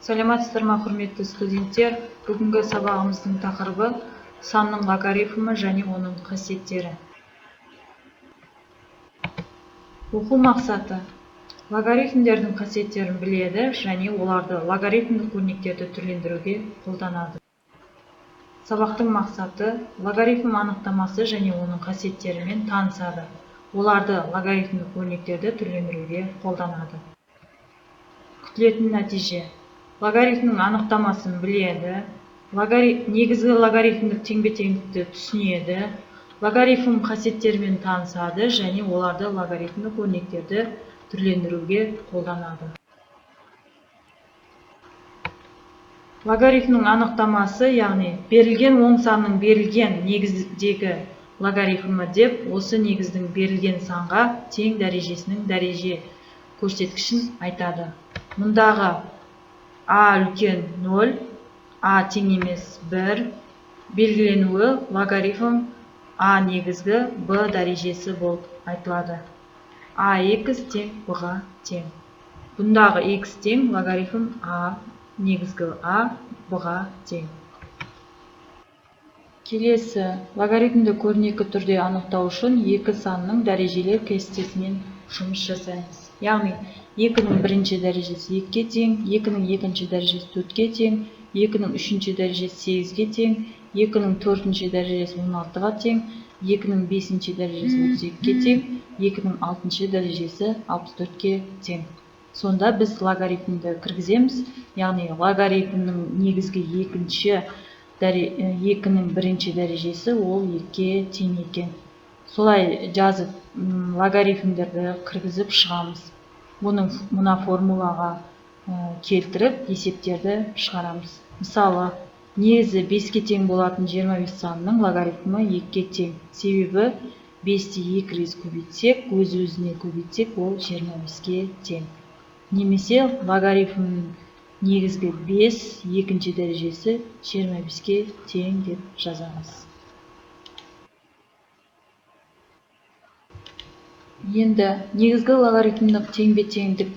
Саламатсыздар ма, құрметті студенттер? Бүгінгі сабағымыздың тақырыбы санның логарифмі және оның қасиеттері. Оқу мақсаты: логарифмдердің қасиеттерін біледі және оларды логарифмдік өрнектерді түрлендіруге қолданады. Сабақтың мақсаты: логарифм анықтамасы және оның қасиеттерімен танысады. Оларды логарифмдік өрнектерді түрлендіруге қолданады. Күтілетін нәтиже: логарифмнің анықтамасын біледі, негізгі логарифмдік теңбе-теңдікті түсінеді, логарифм қасиеттерімен танысады және оларды логарифмдік өрнектерді түрлендіруге қолданады. Логарифмнің анықтамасы, яғни берілген оң санның берілген негіздегі логарифмі деп, осы негіздің берілген санға тең дәрежесінің дәреже көрсеткішін айтады. Мұндағы А үлкен 0, А тең емес 1, белгіленуі логарифм А негізгі Б дәрежесі болып айтылады. AX тең Б-ға тең. Бұндағы X тең логарифм А негізгі А Б-ға тең. Келесі, логарифмді көрнекі түрде анықтау үшін екі санның дәрежелер кестесімен жұмыс жасаймыз. Яғни 2-нің бірінші дәрежесі 2-ге тең, 2-нің екінші дәрежесі 4-ге тең, 2-нің үшінші дәрежесі 8-ге тең, 2-нің төртінші дәрежесі 16-ға тең, 2-нің бесінші дәрежесі 32-ге тең, 2-нің алтыншы дәрежесі 64-ге тең. Сонда біз логарифмді кіргіземіз, яғни логарифмнің негізгі 2-нің бірінші дәрежесі ол 2-ге тең екен. Солай жазып логарифмдерді кіргізіп шығамыз. Оның мұна формулаға келтіріп есептерді шығарамыз. Мысалы, негізі 5-ге тең болатын 25 санының логарифмі 2-ге тең. Себебі 5-те 2 рет көбейтсек, өз-өзіне көбейтсек, ол 25-ге тең. Немесе логарифм негізгі 5, екінші дәрежесі 25-ге тең деп жазамыз. Енді негізгі логарифмдік теңбе-теңдік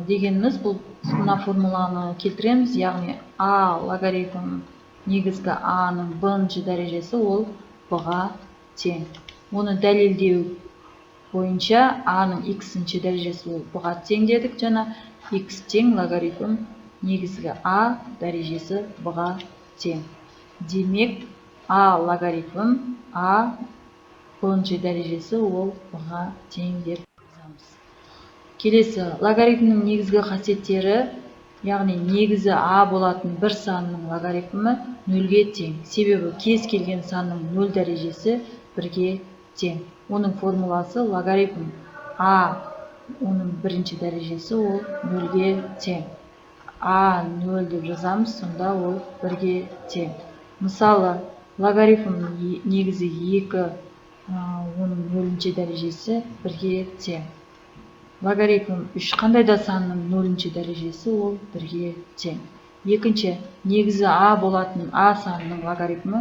дегеніміз, бұл мына формуланы келтіреміз, яғни А логарифм негізгі А-ның бірінші дәрежесі ол Б-ға тең. Оны дәлелдеу бойынша А-ның X-ші дәрежесі ол Б-ға тең дедік, жаңа X тең логарифм негізгі А дәрежесі Б-ға тең. Демек, А логарифм А бірінші дәрежесі ол Б-ға тең деп жазамыз. Келесі, логарифмнің негізгі қасиеттері, яғни негізі А болатын бір санның логарифмі 0-ге тең. Себебі кез келген санның 0 дәрежесі 1-ге тең. Оның формуласы логарифм А, оның бірінші дәрежесі ол 0-ге тең. А 0 деп жазамыз, сонда ол 1-ге тең. Мысалы, логарифм негізі 2, оның 0-ші дәрежесі 1-ге тең. Логарифм 3 қандай да санның 0-ші дәрежесі ол 1-ге тең. Екінші, негізі А болатын А санның логарифмі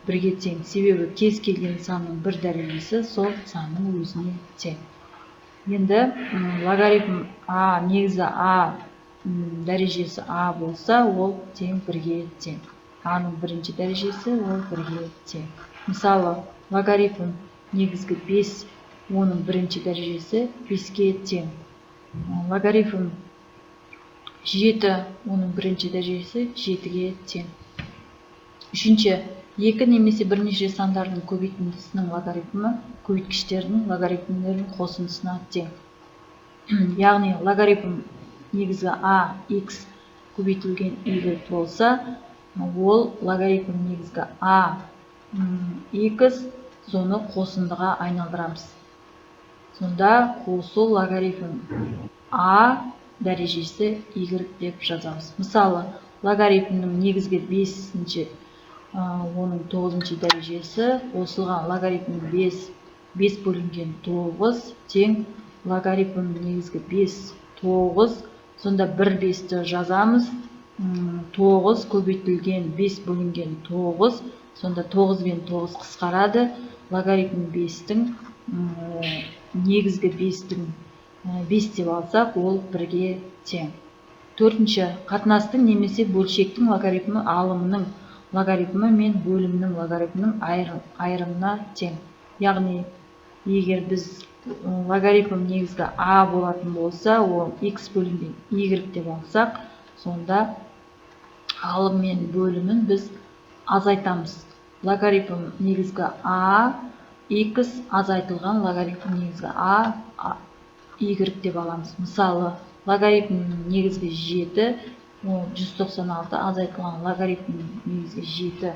1-ге тең. Себебі кез келген санның 1 дәрежесі сол санның өзіне тең. Енді логарифм А, негізі А дәрежесі А болса, ол тең 1-ге тең. А-ның бірінші дәрежесі ол 1-ге тең. Мысалы, логарифм негізгі 5, оның бірінші дәрежесі 5-ге тең. Логарифм 7, оның бірінші дәрежесі 7-ге тең. Үшінші, 2 немесе бірнеше сандардың көбейтіндісінің логарифмі көбейткіштердің логарифмдерінің қосындысына тең. Яғни, логарифм негізгі А, X көбейтілген Y болса, ол логарифм негізгі А, X, соны қосындыға айналдырамыз. Сонда қосу логарифм А дәрежесі Y деп жазамыз. Мысалы, логарифмнің негізгі 5-ші, оның 9-ші дәрежесі қосылған логарифм 5 бөлінген 9 тең логарифм негізгі 5, 9, сонда 1 5-ті жазамыз. 9 көбейтілген 5 бөлінген 9, сонда 9 бен 9 қысқарады. Логарифм 5-тің негізгі 5-тің 5 деп алсақ, ол 1-ге тең. Төртінші, қатынастың немесе бөлшектің логарифмі алымының логарифмі мен бөлімнің логарифмінің айырымына тең. Яғни, егер біз логарифм негізгі а болатын болса, ол x бөлінген y деп алсақ, сонда алым мен бөлімін біз азайтамыз. Логарифм негізгі а, x азайтылған логарифм негізгі а, y деп аламыз. Мысалы, логарифм негізгі 7, 196 азайтылған логарифм негізгі 7,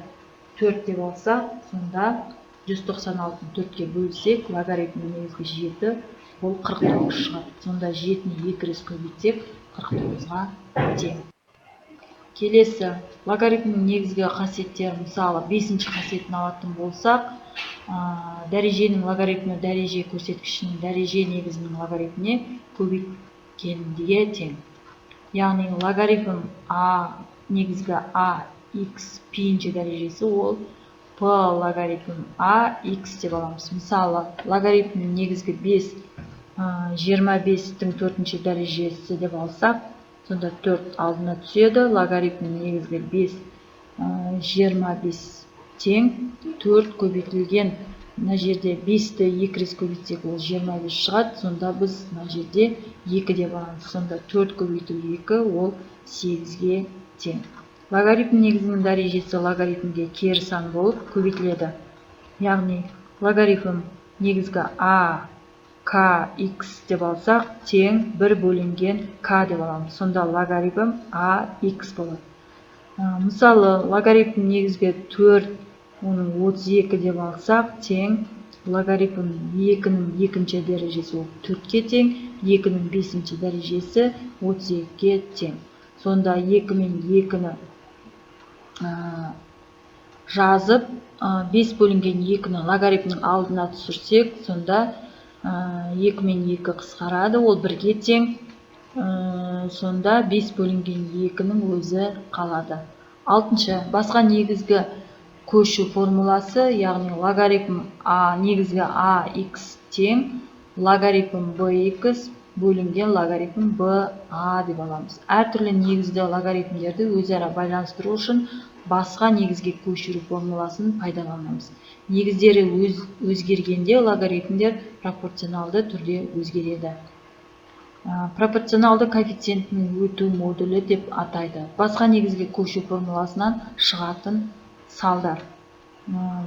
4 деп алсақ, сонда 196-ны 4-ке бөлсек, логарифм негізгі 7, ол 49 шығады. Сонда 7-ні 2 рет көбейтсек, 49-ға тең. Келесі, логарифмнің негізгі қасиеттері, мысалы 5-ші қасиетін алатын болсақ, дәреженің логарифмі дәреже көрсеткішінің дәреже негізінің логарифміне көбейткенге тең. Яғни логарифм а негізгі а x пи-нші дәрежесі, ол p логарифм а x деп аламыз. Мысалы, логарифм негізгі 5 25-тің 4-ші дәрежесі деп алсақ, сонда 4 алдына түседі. Логарифм негізгі 5 25 тең 4 көбейтілген, мына жерде 5-ті 2 рет көбейтсек, ол 25 шығады. Сонда біз мына жерде 2 деп аламыз. Сонда 4 көбейтілген 2, ол 8-ге тең. Логарифм негізінің дәрежесі логарифмге кері сан болып көбейтіледі. Яғни, логарифм негізгі а к x деп алсақ, тең 1 бөлінген к деп аламыз. Сонда логарифм а x болады. Мысалы, логарифм негізгі 4, оның 32 деп алсақ, тең логарифм 2-нің 2-ші дәрежесі ол 4-ке тең, 2-нің 5-ші дәрежесі 32-ге тең. Сонда 2 мен 2-ні жазып, 5 бөлінген 2-ні логарифмнің алдына түсірсек, сонда 2 мен 2 қысқарады, ол 1-ге тең. Сонда 5 бөлінген 2-нің өзі қалады. 6-шы, басқа негізгі көшу формуласы, яғни логарифм негізгі а x тең логарифм bx бөлінген логарифм ba деп аламыз. Әртүрлі негізді логарифмдерді өзара байланыстыру үшін басқа негізге көшіру формуласын пайдаланамыз. Негіздері өзгергенде логарифмдер пропорционалды түрде өзгереді. Пропорционалды коэффициентінің өту модулі деп атайды. Басқа негізге көшу формуласынан шығатын салдар.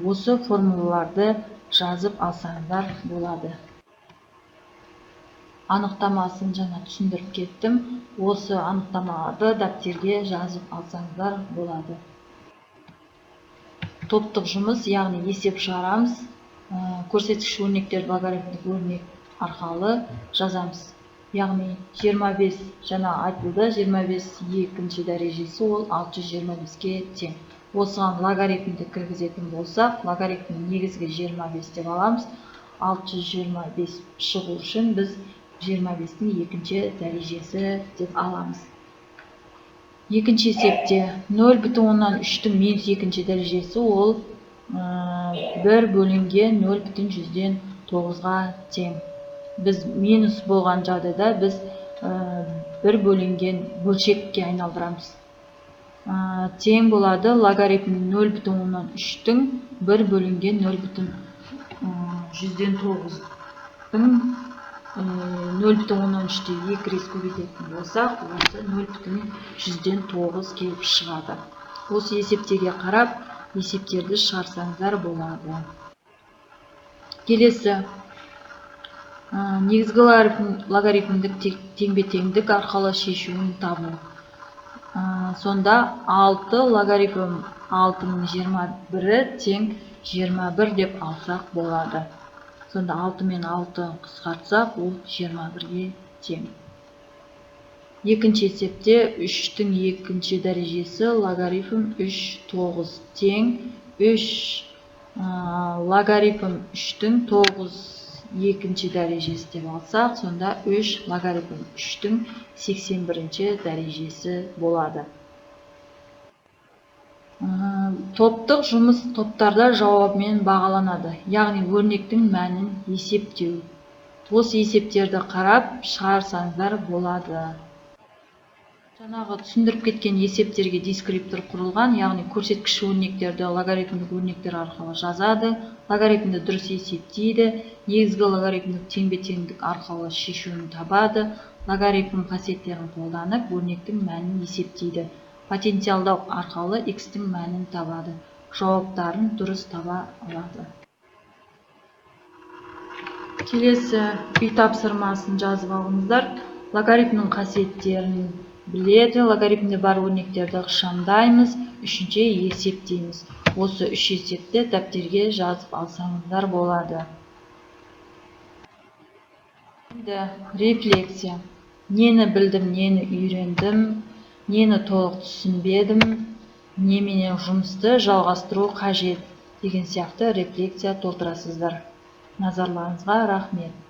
Осы формулаларды жазып алсаңыздар болады. Анықтамасын жаңа түсіндіріп кеттім. Осы анықтамаларды дәптерге жазып алсаңыздар болады. Топтық жұмыс, яғни есеп шығарамыз. Көрсеткіш өрнектер логарифмдік өрнек арқылы жазамыз. Яғни 25 жаңа айтылды, 25 2-ші дәрежесі ол 625-ке тең. Осыған логарифмді кіргізетін болсақ, логарифм негізгі 25 деп аламыз. 625 шығу үшін біз 25-тің 2-ші дәрежесі деп аламыз. Екінші есепте 0,3-тің минус 2-ші дәрежесі ол 1 бөлінген 0,9-ға тең. Біз минус болған жағдайда біз 1 бөлінген бөлшекке айналдырамыз. Тең болады логарифм 0,3-тің 1 бөлінген 0,9-тың 0,3-те 2 рет көбейтетін болсақ, осы 0,9 келіп шығады. Осы есептеге қарап, есептерді шығарсаңыздар болады. Келесі, негізгі логарифмдік теңбе-теңдік арқылы шешуін табу. Сонда 6 логарифм 6-ның 21-і тең 21 деп алсақ болады. Сонда 6 мен 6 қысқартсақ, ол 21-ге тең. Екінші есепте 3-тің 2-ші дәрежесі логарифм 3 9 тең 3 логарифм 3-тің 9 2-ші дәрежесі деп алсақ, сонда 3 логарифм 3-тің 81-ші дәрежесі болады. Топтық жұмыс топтарда жауабымен бағаланады, яғни өрнектің мәнін есептеу. осы есептерді қарап шығарсаңыздар болады. Жаңағы түсіндіріп кеткен есептерге дескриптор құрылған, яғни көрсеткіш өрнектерді логарифмдік өрнектер арқылы жазады, логарифмді дұрыс есептейді, негізгі логарифмдік теңбе-теңдік арқылы шешуін табады, логарифм қасиеттерін қолданып өрнектің мәнін есептейді, потенциалдау арқылы x-тің мәнін табады, жауаптарын дұрыс таба алады. Келесі үй тапсырмасын жазып алыңыздар. Логарифмнің қасиеттерін біледі, логарифмде бар өрнектерді ықшамдаймыз, үшінші есептейміз. Осы үш есепті дәптерге жазып алсаңыздар болады. Енді рефлексия. Нені білдім, нені үйрендім, нені толық түсінбедім, неменен жұмысты жалғастыру қажет деген сияқты рефлексия толтырасыздар. Назарларыңызға рахмет.